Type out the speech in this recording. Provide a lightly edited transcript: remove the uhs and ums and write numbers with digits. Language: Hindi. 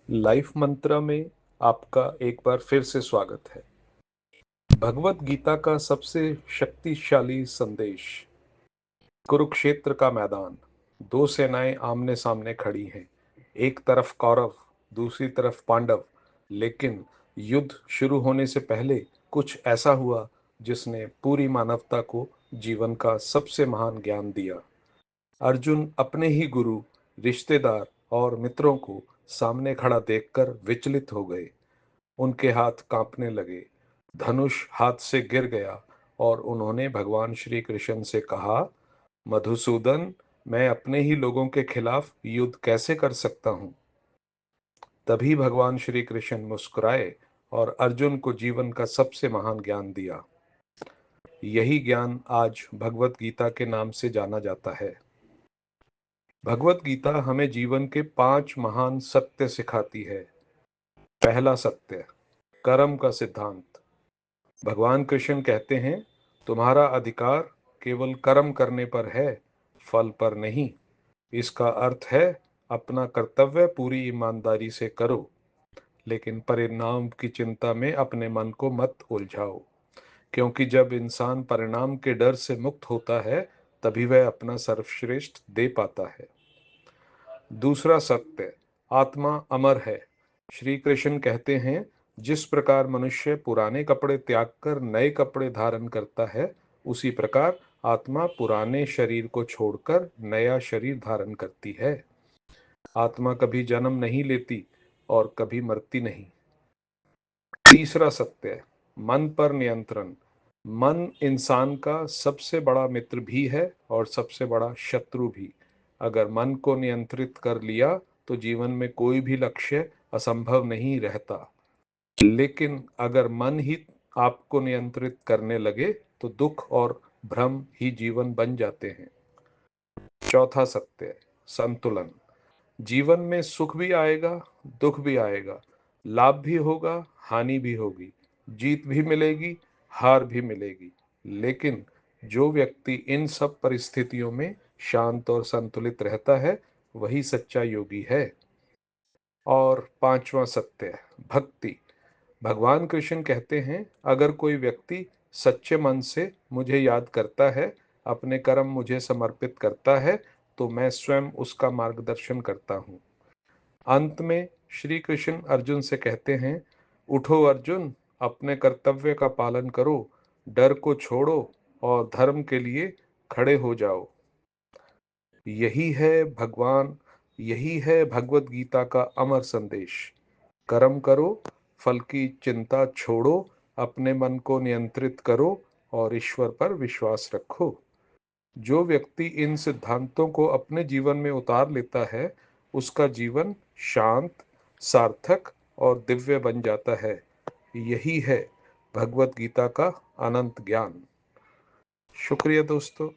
लाइफ मंत्रा में आपका एक बार फिर से स्वागत है। भगवत गीता का सबसे शक्तिशाली संदेश। कुरुक्षेत्र का मैदान। दो सेनाएं आमने सामने खड़ी हैं। एक तरफ कौरव, दूसरी तरफ पांडव। लेकिन युद्ध शुरू होने से पहले कुछ ऐसा हुआ जिसने पूरी मानवता को जीवन का सबसे महान ज्ञान दिया। अर्जुन अपने ही गुरु, रिश्तेदार और मित्रों को सामने खड़ा देखकर विचलित हो गए। उनके हाथ कांपने लगे, धनुष हाथ से गिर गया और उन्होंने भगवान श्री कृष्ण से कहा, मधुसूदन, मैं अपने ही लोगों के खिलाफ युद्ध कैसे कर सकता हूँ। तभी भगवान श्री कृष्ण मुस्कुराए और अर्जुन को जीवन का सबसे महान ज्ञान दिया। यही ज्ञान आज भगवत गीता के नाम से जाना जाता है। भगवत गीता हमें जीवन के 5 महान सत्य सिखाती है। पहला सत्य, कर्म का सिद्धांत। भगवान कृष्ण कहते हैं, तुम्हारा अधिकार केवल कर्म करने पर है, फल पर नहीं। इसका अर्थ है, अपना कर्तव्य पूरी ईमानदारी से करो, लेकिन परिणाम की चिंता में अपने मन को मत उलझाओ, क्योंकि जब इंसान परिणाम के डर से मुक्त होता है, तभी वह अपना सर्वश्रेष्ठ दे पाता है। दूसरा सत्य, आत्मा अमर है। श्री कृष्ण कहते हैं, जिस प्रकार मनुष्य पुराने कपड़े त्याग कर नए कपड़े धारण करता है, उसी प्रकार आत्मा पुराने शरीर को छोड़कर नया शरीर धारण करती है। आत्मा कभी जन्म नहीं लेती और कभी मरती नहीं। तीसरा सत्य, मन पर नियंत्रण। मन इंसान का सबसे बड़ा मित्र भी है और सबसे बड़ा शत्रु भी। अगर मन को नियंत्रित कर लिया तो जीवन में कोई भी लक्ष्य असंभव नहीं रहता। लेकिन अगर मन ही आपको नियंत्रित करने लगे तो दुख और भ्रम ही जीवन बन जाते हैं। चौथा सत्य, संतुलन। जीवन में सुख भी आएगा, दुख भी आएगा, लाभ भी होगा, हानि भी होगी, जीत भी मिलेगी, हार भी मिलेगी। लेकिन जो व्यक्ति इन सब परिस्थितियों में शांत और संतुलित रहता है, वही सच्चा योगी है। और पांचवा सत्य, भक्ति। भगवान कृष्ण कहते हैं, अगर कोई व्यक्ति सच्चे मन से मुझे याद करता है, अपने कर्म मुझे समर्पित करता है, तो मैं स्वयं उसका मार्गदर्शन करता हूँ। अंत में श्री कृष्ण अर्जुन से कहते हैं, उठो अर्जुन, अपने कर्तव्य का पालन करो, डर को छोड़ो और धर्म के लिए खड़े हो जाओ। यही है भगवान यही है भगवत गीता का अमर संदेश। कर्म करो, फल की चिंता छोड़ो, अपने मन को नियंत्रित करो और ईश्वर पर विश्वास रखो। जो व्यक्ति इन सिद्धांतों को अपने जीवन में उतार लेता है, उसका जीवन शांत, सार्थक और दिव्य बन जाता है। यही है भगवत गीता का अनंत ज्ञान। शुक्रिया दोस्तों।